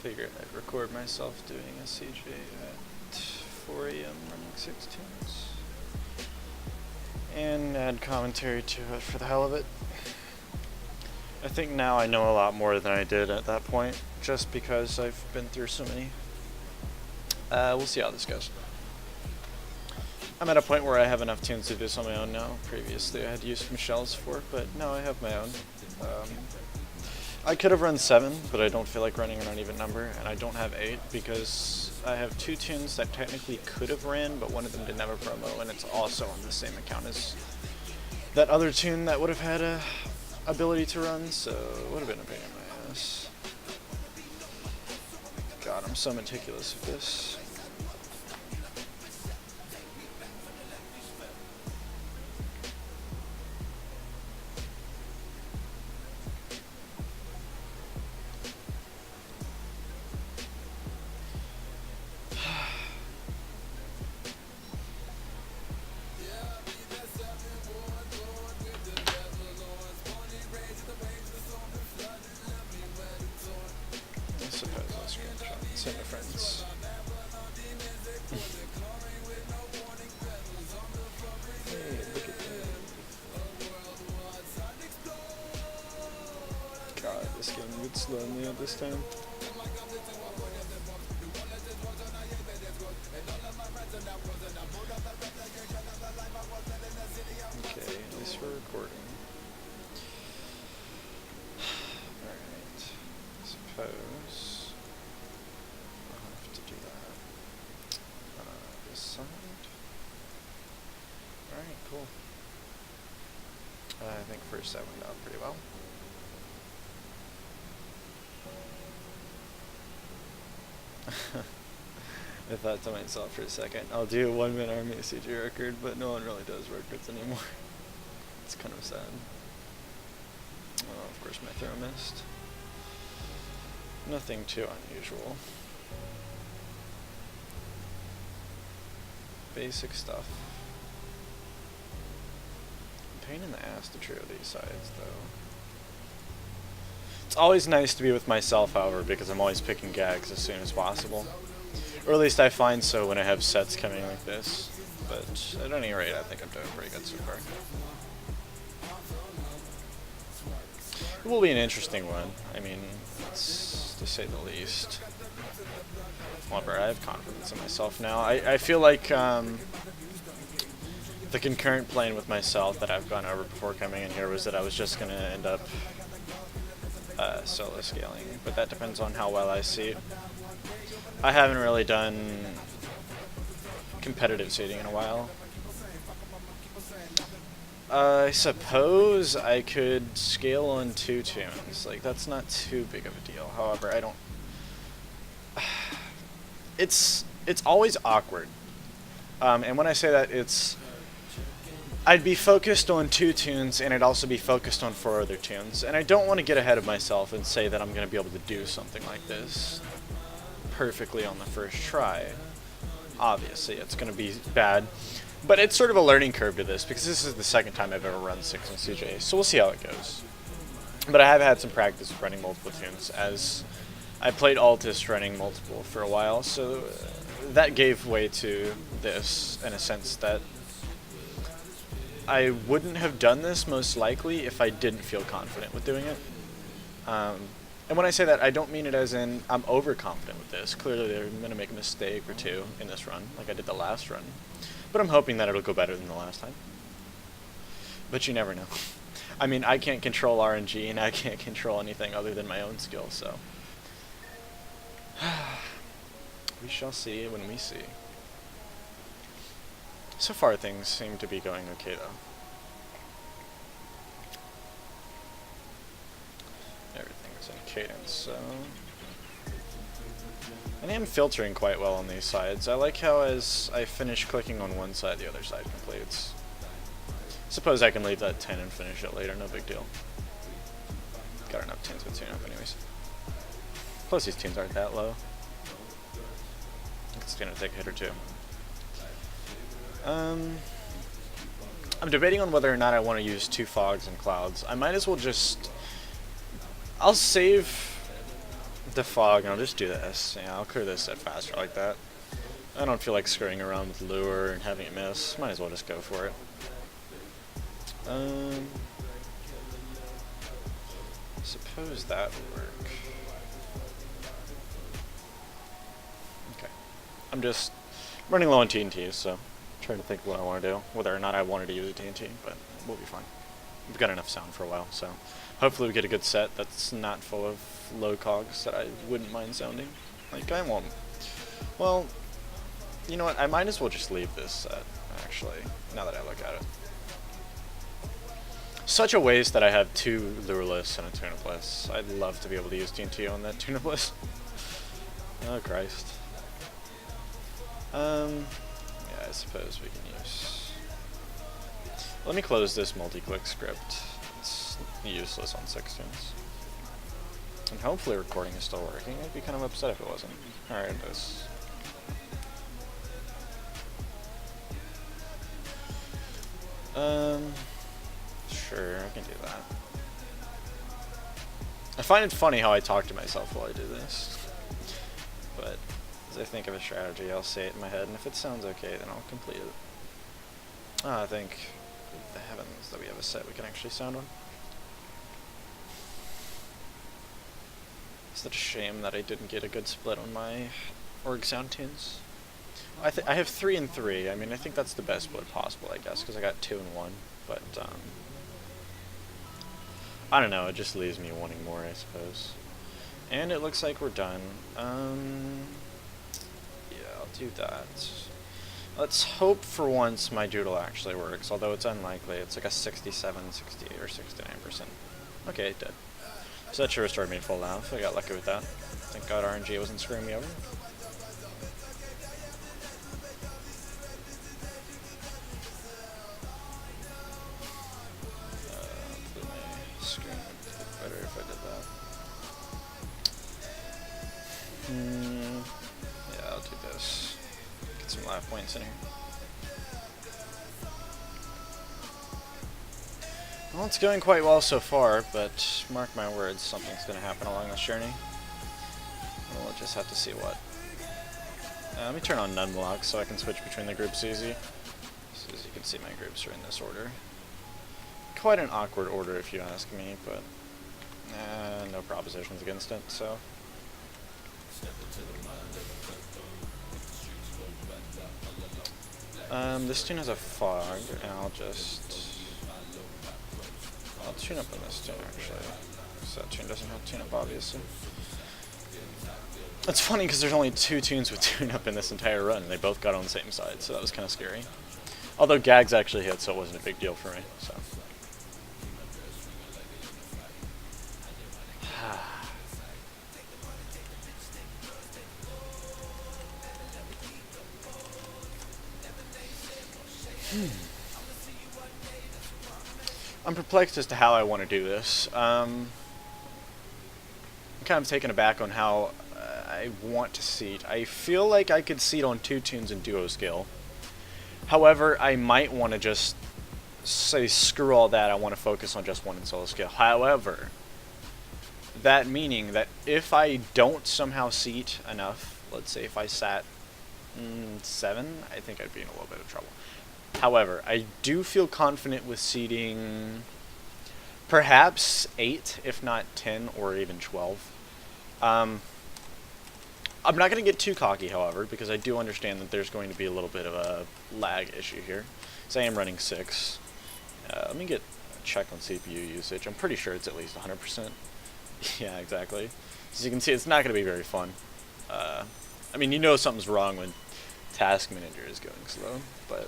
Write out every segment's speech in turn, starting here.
figured I'd record myself doing a CJ at 4 AM running 6 tunes. And add commentary to it for the hell of it. I think now I know a lot more than I did at that point, just because I've been through so many. We'll see how this goes. I'm at a point where I have enough tunes to do this on my own now. Previously I had used Michelle's for it, but now I have my own. I could have run 7, but I don't feel like running an uneven number, and I don't have 8 because I have 2 tunes that technically could have ran, but one of them didn't have a promo, and it's also on the same account as that other tune that would have had a ability to run, so it would have been a pain in my ass. God, I'm so meticulous with this. This game gets lonely at this time. Okay, at least we're recording. Alright, suppose I'll have to do that. This side. Alright, cool. I think first that went out pretty well. I thought to myself for a second, I'll do a 1-minute army CG record, but no one really does records anymore. It's kind of sad. Oh, of course my throw missed. Nothing too unusual. Basic stuff. Pain in the ass to trio these sides, though. It's always nice to be with myself, however, because I'm always picking gags as soon as possible. Or at least I find so when I have sets coming like this. But at any rate, I think I'm doing pretty good so far. It will be an interesting one. I mean, it's, to say the least. However, I have confidence in myself now. I feel like the concurrent plan with myself that I've gone over before coming in here was that I was just going to end up solo scaling, but that depends on how well I see. I haven't really done competitive seeding in a while. I suppose I could scale on 2 tunes. Like, that's not too big of a deal. However, I don't... It's always awkward. And when I say that, I'd be focused on 2 tunes, and I'd also be focused on 4 other tunes. And I don't want to get ahead of myself and say that I'm going to be able to do something like this perfectly on the first try. Obviously, it's going to be bad. But it's sort of a learning curve to this, because this is the second time I've ever run 6 in CJ, so we'll see how it goes. But I have had some practice with running multiple tunes, as I played Altis running multiple for a while, so that gave way to this, in a sense that I wouldn't have done this, most likely, if I didn't feel confident with doing it. And when I say that, I don't mean it as in I'm overconfident with this. Clearly, I'm going to make a mistake or 2 in this run, like I did the last run. But I'm hoping that it'll go better than the last time. But you never know. I mean, I can't control RNG, and I can't control anything other than my own skill, so... we shall see when we see. So far, things seem to be going okay, though. Everything's in cadence, so... I am filtering quite well on these sides. I like how as I finish clicking on one side, the other side completes. Suppose I can leave that 10 and finish it later, no big deal. Got enough tunes with tune up anyways. Plus these tunes aren't that low. It's gonna take a hit or 2. I'm debating on whether or not I want to use 2 fogs and clouds. I might as well just... I'll save the fog, and I'll just do this. Yeah, I'll clear this set faster like that. I don't feel like screwing around with lure and having it miss. Might as well just go for it. Suppose that would work. Okay. I'm just running low on TNT, so I'm trying to think what I want to do. Whether or not I wanted to use a TNT, but we'll be fine. We've got enough sound for a while, so hopefully we get a good set that's not full of low cogs that I wouldn't mind sounding. Like, I won't. Well, you know what? I might as well just leave this set, actually, now that I look at it. Such a waste that I have 2 lureless and a tune-upless. I'd love to be able to use TNT on that tune-upless. Oh, Christ. Yeah, I suppose we can use... Let me close this multi-click script. It's useless on 6 tunes. And hopefully recording is still working. I'd be kind of upset if it wasn't. Alright, it is. Sure, I can do that. I find it funny how I talk to myself while I do this. But as I think of a strategy, I'll say it in my head, and if it sounds okay, then I'll complete it. I think the heavens that we have a set we can actually sound on. It's such a shame that I didn't get a good split on my org sound tunes. I have 3 and 3. I mean, I think that's the best split possible, I guess, because I got 2 and 1. But I don't know. It just leaves me wanting more, I suppose. And it looks like we're done. Yeah, I'll do that. Let's hope for once my doodle actually works, although it's unlikely. It's like a 67, 68, or 69%. Okay, it did. So that sure restored me full now. I got lucky with that. Thank God RNG wasn't screwing me over. Better if I did that. Yeah, I'll do this. Get some life points in here. Well, it's going quite well so far, but mark my words, something's going to happen along this journey. We'll just have to see what. Let me turn on none blocks so I can switch between the groups easy. So as you can see, my groups are in this order. Quite an awkward order if you ask me, but no propositions against it, so. This tune has a fog, and I'll tune up on this tune, actually. So that tune doesn't have tune up, obviously. It's funny, because there's only 2 tunes with tune up in this entire run, and they both got on the same side, so that was kind of scary. Although Gags actually hit, so it wasn't a big deal for me, so. I'm perplexed as to how I want to do this. I'm kind of taken aback on how I want to seat. I feel like I could seat on 2 tunes in duo scale. However, I might want to just say screw all that, I want to focus on just 1 in solo scale. However, that meaning that if I don't somehow seat enough, let's say if I sat 7, I think I'd be in a little bit of trouble. However, I do feel confident with seating perhaps 8, if not 10, or even 12. I'm not going to get too cocky, however, because I do understand that there's going to be a little bit of a lag issue here. So I am running 6. Let me get a check on CPU usage. I'm pretty sure it's at least 100%. Yeah, exactly. As you can see, it's not going to be very fun. I mean, you know something's wrong when Task Manager is going slow, but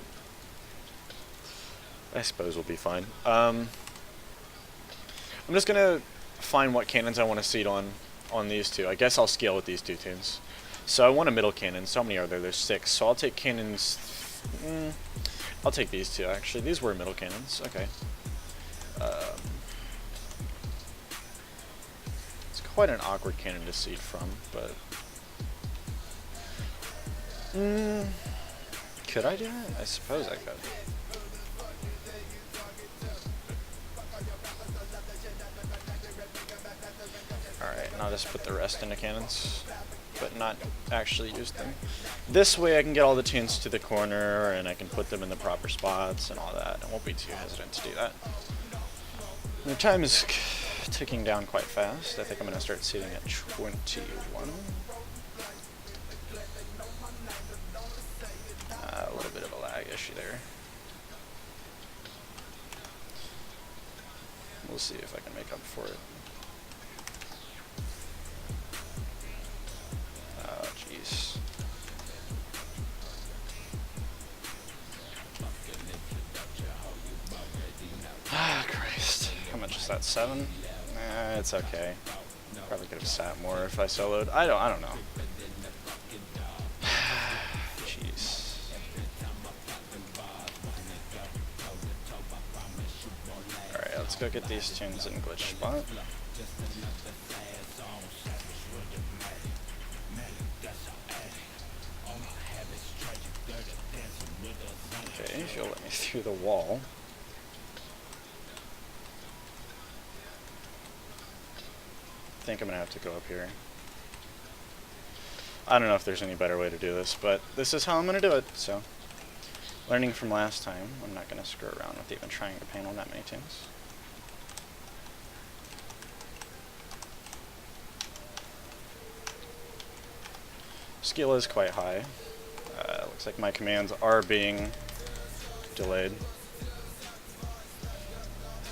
I suppose we'll be fine. I'm just going to find what cannons I want to seat on these 2. I guess I'll scale with these 2 tunes. So I want a middle cannon. So how many are there? There's 6. So I'll take cannons. I'll take these 2, actually. These were middle cannons. Okay. It's quite an awkward cannon to seat from, but could I do it? I suppose I could. Alright, and I'll I'll just put the rest into cannons, but not actually use them. This way I can get all the tunes to the corner and I can put them in the proper spots and all that. I won't be too hesitant to do that. The time is ticking down quite fast. I think I'm going to start seating at 21. A little bit of a lag issue there. We'll see if I can make up for it. Oh, jeez. Ah, Christ. How much is that? 7? It's okay. Probably could have sat more if I soloed. I don't know. Jeez. Alright, let's go get these tunes in glitch spot. Okay, if you'll let me through the wall. I think I'm gonna have to go up here. I don't know if there's any better way to do this, but this is how I'm gonna do it, so. Learning from last time, I'm not gonna screw around with even trying to panel that many tunes. Skill is quite high. Looks like my commands are being delayed.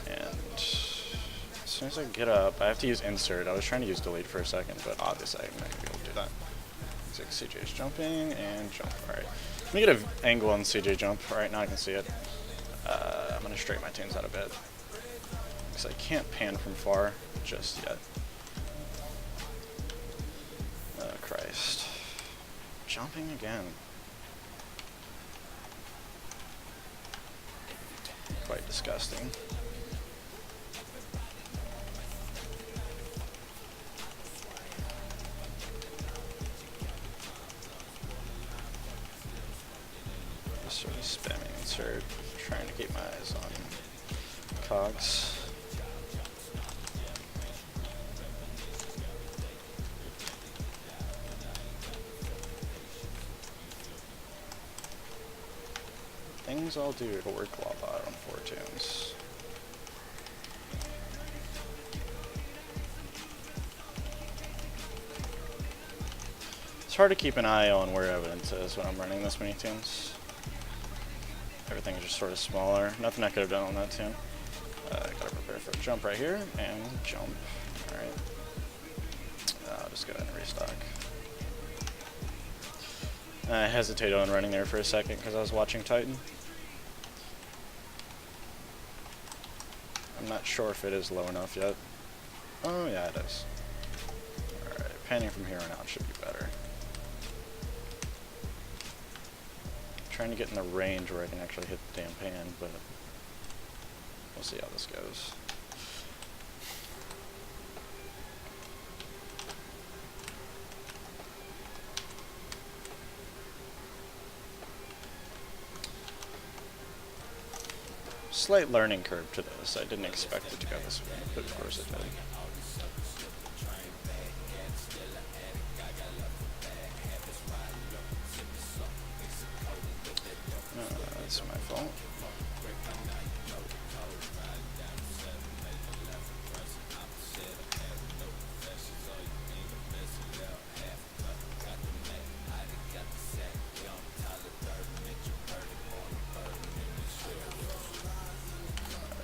And as soon as I get up, I have to use insert. I was trying to use delete for a second, but obviously I'm not going to be able to do that. Looks like CJ's jumping and jump. Alright. Let me get an angle on CJ jump. Alright, now I can see it. I'm going to straighten my tunes out a bit, because I can't pan from far just yet. Oh, Christ. Jumping again. Quite disgusting. Just sort of spamming insert, trying to keep my eyes on cogs. Things I'll do to work Wildbot on 4 tunes. It's hard to keep an eye on where evidence is when I'm running this many tunes. Everything's just sort of smaller. Nothing I could have done on that tune. Gotta prepare for a jump right here, and jump. Alright. I'll just go ahead and restock. I hesitated on running there for a second because I was watching Titan. I'm not sure if it is low enough yet. Oh yeah, it is. Alright, panning from here on out should be better. Trying to get in the range where I can actually hit the damn pan, but we'll see how this goes. Slight learning curve to this. I didn't expect it to go this way, but of course it did. That's my fault.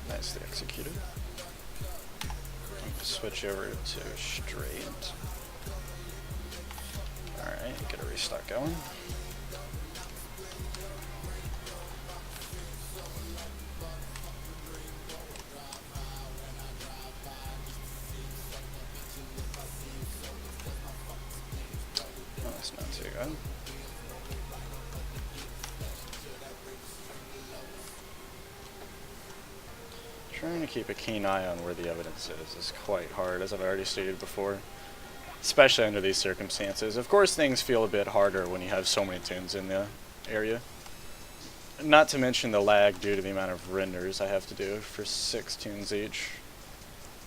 Nicely executed. Switch over to straight. Alright, get a restock going. Oh, that's not too good. Trying to keep a keen eye on where the evidence is quite hard, as I've already stated before, especially under these circumstances. Of course, things feel a bit harder when you have so many tunes in the area. Not to mention the lag due to the amount of renders I have to do for 6 tunes each.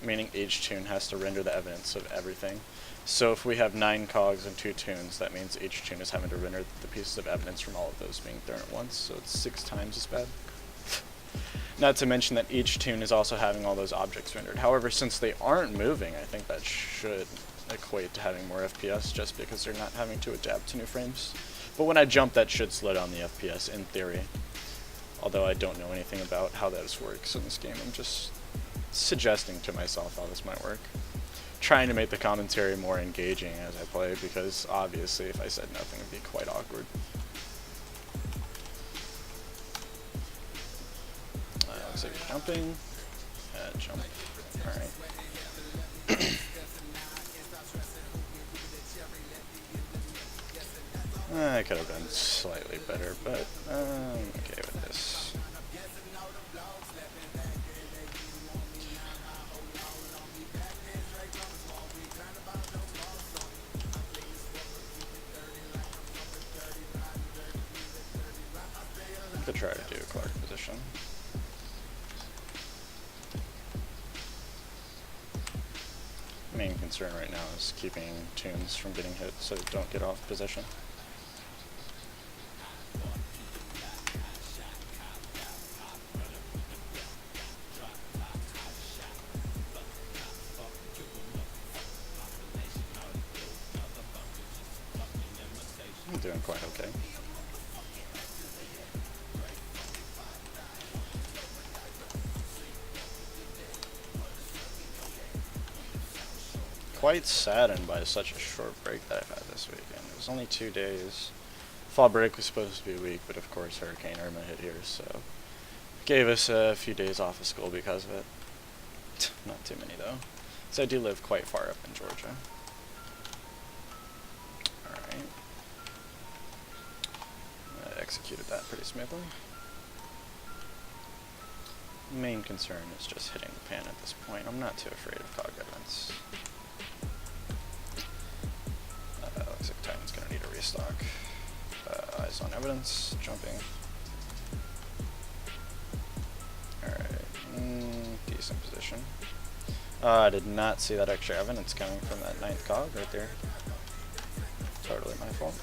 meaning each toon has to render the evidence of everything. So if we have 9 cogs and 2 toons, that means each toon is having to render the pieces of evidence from all of those being thrown at once, so it's 6 times as bad. Not to mention that each toon is also having all those objects rendered. However, since they aren't moving, I think that should equate to having more FPS just because they're not having to adapt to new frames. But when I jump, that should slow down the FPS in theory. Although I don't know anything about how that works in this game. I'm just suggesting to myself how this might work. Trying to make the commentary more engaging as I play, because obviously if I said nothing it would be quite awkward. Looks like you're jumping. Jump. Alright. I could have been slightly better, but I'm okay with this. I could try to do a Clark position. Main concern right now is keeping Toons from getting hit so they don't get off position. I'm doing quite okay. Quite saddened by such a short break that I've had this weekend. It was only 2 days. Fall break was supposed to be a week, but of course Hurricane Irma hit here, so gave us a few days off of school because of it. Not too many though. So I do live quite far up in Georgia. Alright. I executed that pretty smoothly. Main concern is just hitting the pan at this point. I'm not too afraid of cog evidence. Looks like Titan's gonna need a restock. Eyes on evidence, jumping. Alright, decent position. I did not see that extra evidence coming from that 9th cog right there. Totally my fault.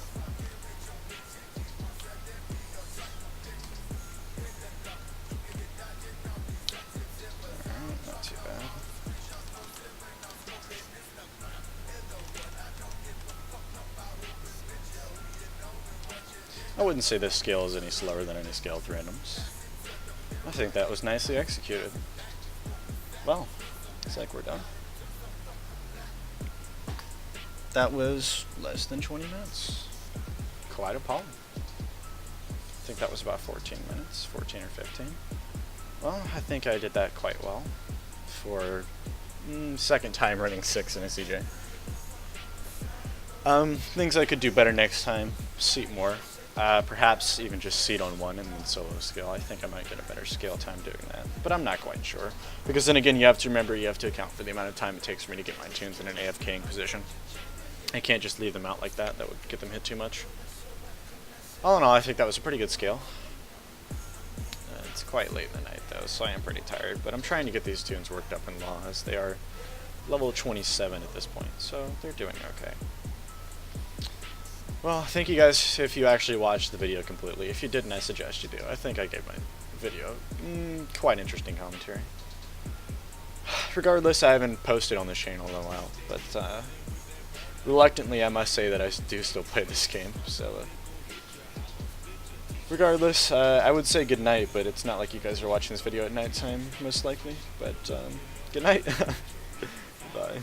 Alright, not too bad. I wouldn't say this scale is any slower than any scale with randoms. I think that was nicely executed. Well, looks like we're done. That was less than 20 minutes. Quite appalling. I think that was about 14 minutes, 14 or 15. Well, I think I did that quite well for second time running 6 in a CJ. Things I could do better next time, seat more. Perhaps even just seat on 1 and then solo scale. I think I might get a better scale time doing that, but I'm not quite sure. Because then again, you have to remember, you have to account for the amount of time it takes for me to get my Toons in an AFKing position. I can't just leave them out like that, that would get them hit too much. All in all, I think that was a pretty good scale. It's quite late in the night though, so I am pretty tired, but I'm trying to get these Toons worked up in law, as they are level 27 at this point, so they're doing okay. Well, thank you guys if you actually watched the video completely. If you didn't, I suggest you do. I think I gave my video quite interesting commentary. Regardless, I haven't posted on this channel in a while, but reluctantly I must say that I do still play this game, so regardless, I would say good night, but it's not like you guys are watching this video at nighttime, most likely, but good night. Bye.